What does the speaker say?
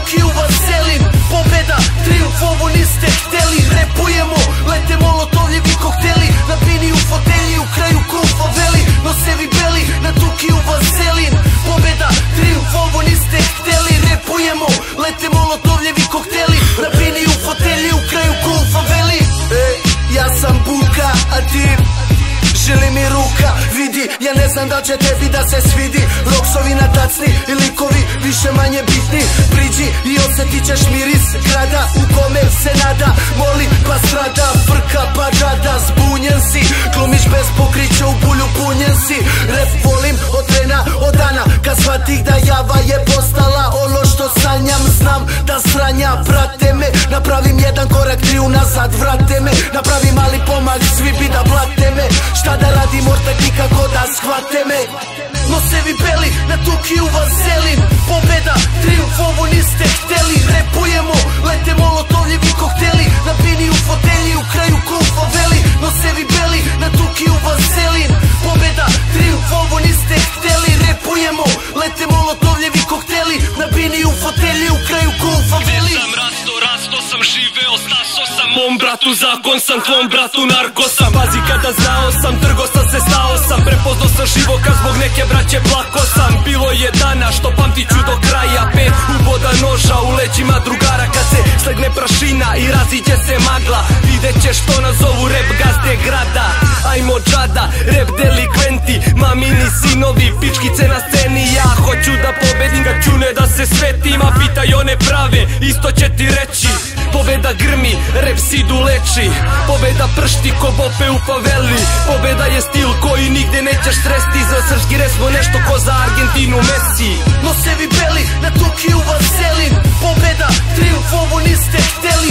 Tukiju vas selim. Pobeda, triumf, ovo niste hteli. Repujemo, lete molotovljevi kokteli. Na bini u fotelji, u kraju kufa veli. Nosevi beli, na Tukiju vas selim. Pobeda, triumf, ovo niste hteli. Repujemo, lete molotovljevi kokteli. Na bini u fotelji, u kraju kufa veli. Ja sam Buka, a ti želi mi ruka, vidi. Ja ne znam da će tebi da se svidi. Roksovi na tacni i likovi više manje bitni. Priđi i osjetit ćeš miris grada u kome se nada. Moli pa strada, frka pa džada. Zbunjen si, glumiš bez pokrića, u bulju punjen si. Rap volim od trena, od dana, kad shvatih da java je postala ono što sanjam. Znam da sranja prate me, napravim jedan korak, tri unazad vrate me. Napravim mali pomak, svi bi da blate me. Šta da radim, ortak nikako da shvate me. Nosevi beli, na Tukiju vas selim. Pobeda, triumf, ovo niste hteli. Repujemo, lete molotovljevi kokteli. Na bini u fotelji, u kraju kufa veli. Nosevi beli, na Tukiju vas selim. Pobeda, triumf, ovo niste hteli. Repujemo, lete molotovljevi kokteli. Na bini u fotelji, u kraju kufa veli. Gdje sam rasto sam živeo, staso sam. Mom bratu zakon sam, tvom bratu narko sam. Pazi kada znao sam, trgo sam se, stao sam. Prepoznao sam živoka, zbog neke braće plako sam. Bilo je dana što pamtit ću do kraja. 5 uboda noža u leđima drugara. Kad se slegne prašina i raziđe se magla, vidjet ćeš što nas zovu rap gazde grada. Ajmo džada, rap delikventi, mamini sinovi, pičkice na sceni. Ja hoću da pobedim, ga čune da se svetim. A pitaj one prave, isto će ti reći. Pobeda grmi, rap sidu leči. Pobeda pršti ko bope u faveli. Pobeda je stil koji nigde nećeš sresti. Za srpski res smo nešto ko za Argentinu Messi. Nosevi beli, na Tukiju vas selim. Pobeda, triumf, ovo niste hteli.